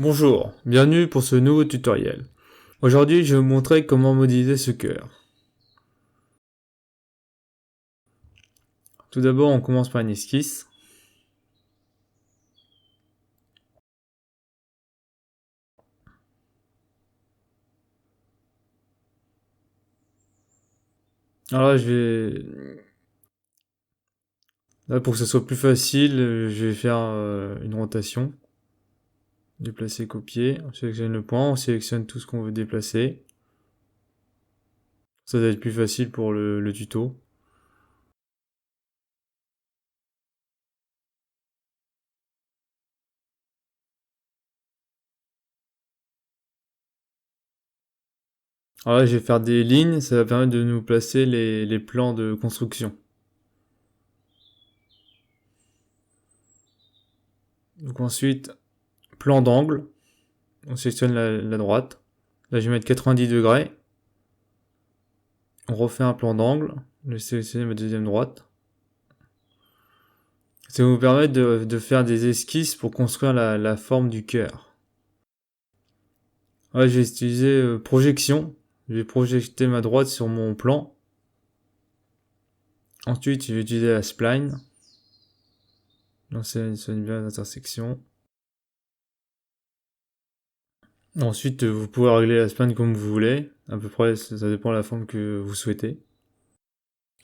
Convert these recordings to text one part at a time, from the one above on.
Bonjour, bienvenue pour ce nouveau tutoriel. Aujourd'hui, je vais vous montrer comment modéliser ce cœur. Tout d'abord, on commence par une esquisse. Alors là, pour que ce soit plus facile, je vais faire une rotation. Déplacer, copier. On sélectionne le point, on sélectionne tout ce qu'on veut déplacer. Ça va être plus facile pour le tuto. Alors là, je vais faire des lignes, ça va permettre de nous placer les plans de construction. Donc ensuite, plan d'angle. On sélectionne la droite. Là, je vais mettre 90 degrés. On refait un plan d'angle. Je vais sélectionner ma deuxième droite. Ça va vous permettre de faire des esquisses pour construire la forme du cœur. Ouais, je vais utiliser projection. Je vais projeter ma droite sur mon plan. Ensuite, je vais utiliser la spline. Donc, c'est bien l'intersection. Ensuite, vous pouvez régler la spline comme vous voulez. À peu près, ça dépend de la forme que vous souhaitez.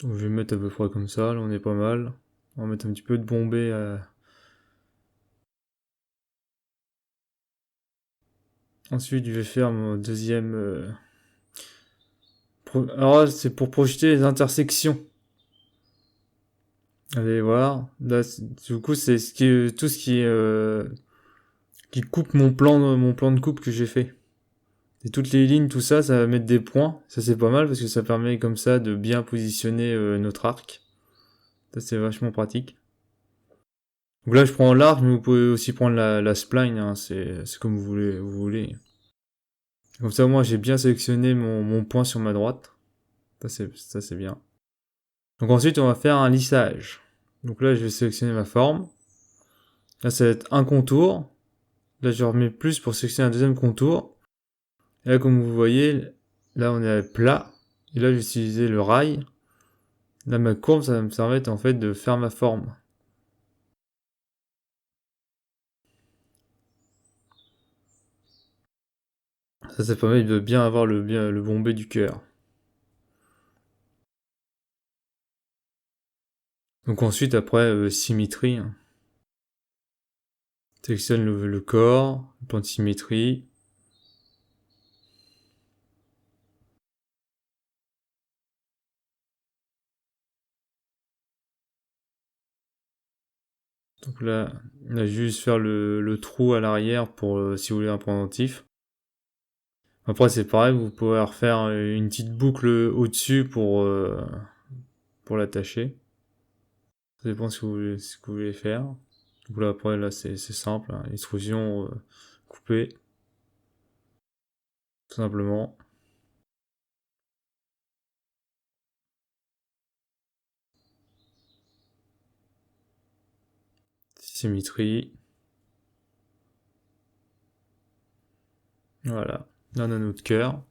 Donc, je vais mettre à peu près comme ça. Là, on est pas mal. On va mettre un petit peu de bombée. Ensuite, je vais faire mon deuxième. Alors là, c'est pour projeter les intersections. Allez voir. Là, du coup, c'est tout ce qui coupe mon plan de coupe que j'ai fait. Et toutes les lignes, tout ça, ça va mettre des points. Ça, c'est pas mal parce que ça permet comme ça de bien positionner notre arc. Ça, c'est vachement pratique. Donc là, je prends l'arc, mais vous pouvez aussi prendre la spline. Hein, c'est comme vous voulez. Comme ça, moi, j'ai bien sélectionné mon point sur ma droite. Ça, c'est bien. Donc ensuite, on va faire un lissage. Donc là, je vais sélectionner ma forme. Là, ça va être un contour. Là, je remets plus pour sélectionner un deuxième contour. Et là, comme vous voyez, là, on est à plat. Et là, j'ai utilisé le rail. Là, ma courbe, ça va me permettre, en fait, de faire ma forme. Ça permet de bien avoir le bombé du cœur. Donc ensuite, après, symétrie. Hein. Sélectionne le corps, le plan de symétrie. Donc là, on a juste faire le trou à l'arrière pour, si vous voulez, un pendentif. Après, c'est pareil, vous pouvez refaire une petite boucle au-dessus pour l'attacher. Ça dépend ce que vous voulez faire. Donc là, après, là, c'est simple. Hein. Extrusion coupée, tout simplement. Symétrie. Voilà. Là, on a notre cœur.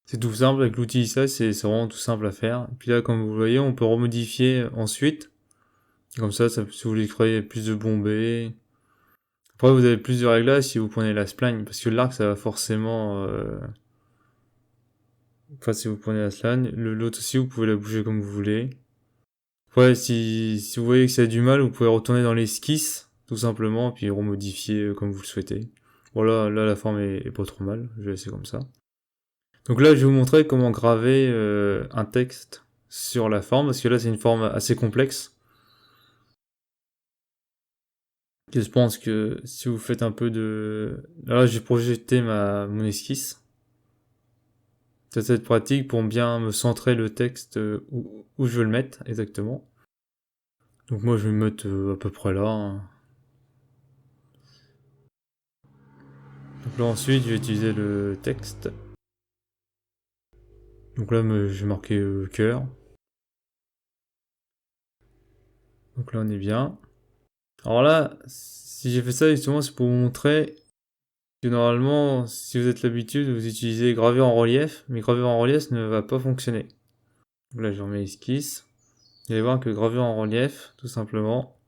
C'est tout simple avec l'outil ça, c'est vraiment tout simple à faire. Et puis là, comme vous voyez, on peut remodifier ensuite. Comme ça, si vous voulez créer plus de bombées. Après, vous avez plus de réglages si vous prenez la spline, parce que l'arc, ça va forcément... Enfin, si vous prenez la spline, l'autre aussi, vous pouvez la bouger comme vous voulez. Ouais, si vous voyez que ça a du mal, vous pouvez retourner dans l'esquisse, tout simplement, puis remodifier comme vous le souhaitez. Voilà, là la forme est pas trop mal, je vais laisser comme ça. Donc là, je vais vous montrer comment graver un texte sur la forme, parce que là, c'est une forme assez complexe. Je pense que si vous faites un peu de... Là, j'ai projeté mon esquisse. Ça va être pratique pour bien me centrer le texte où je veux le mettre exactement. Donc moi, je vais me mettre à peu près là. Hein. Donc là, ensuite, je vais utiliser le texte. Donc là, je vais marquer cœur. Donc là, on est bien. Alors là, si j'ai fait ça justement, c'est pour vous montrer que normalement, si vous êtes l'habitude, vous utilisez gravure en relief, mais gravure en relief ne va pas fonctionner. Donc là, je remets l'esquisse. Vous allez voir que gravure en relief, tout simplement,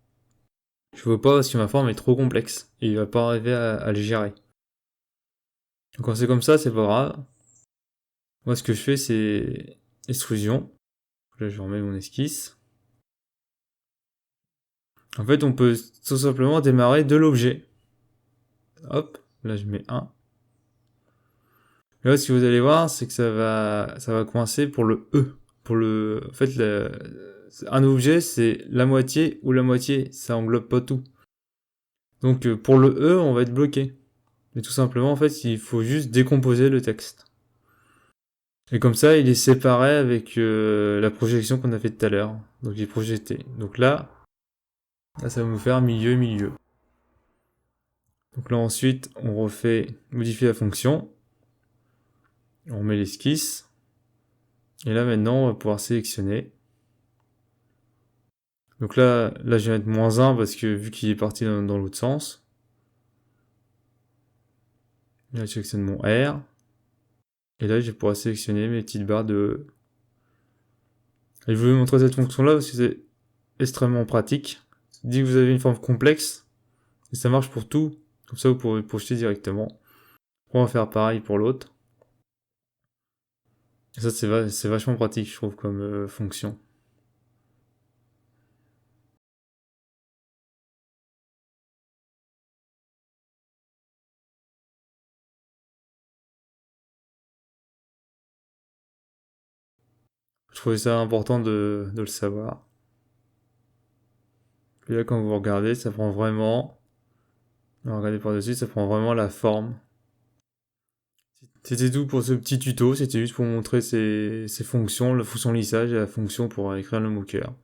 je veux pas parce que ma forme est trop complexe et il va pas arriver à le gérer. Donc quand c'est comme ça, c'est pas grave. Moi, ce que je fais, c'est extrusion. Là, je remets mon esquisse. En fait, on peut tout simplement démarrer de l'objet. Hop, là, je mets 1. Et là, ce que vous allez voir, c'est que ça va coincer pour le E. En fait, un objet, c'est la moitié ou la moitié. Ça englobe pas tout. Donc, pour le E, on va être bloqué. Mais tout simplement, en fait, il faut juste décomposer le texte. Et comme ça, il est séparé avec la projection qu'on a fait tout à l'heure. Donc, il est projeté. Donc là, ça va nous faire milieu, milieu. Donc là, ensuite, on refait modifier la fonction. On met l'esquisse. Et là, maintenant, on va pouvoir sélectionner. Donc là, je vais mettre -1 parce que vu qu'il est parti dans l'autre sens. Là, je sélectionne mon R. Et là, je vais pouvoir sélectionner mes petites barres de E. Et je voulais vous montrer cette fonction-là parce que c'est extrêmement pratique. Dès que vous avez une forme complexe, et ça marche pour tout, comme ça vous pourrez projeter directement. On va faire pareil pour l'autre. Et ça, c'est vachement pratique, je trouve, comme fonction. Je trouvais ça important de le savoir. Et là, quand vous regardez, ça prend vraiment... Regardez par-dessus, ça prend vraiment la forme. C'était tout pour ce petit tuto, c'était juste pour montrer ces fonctions, la fonction lissage et la fonction pour écrire le moqueur.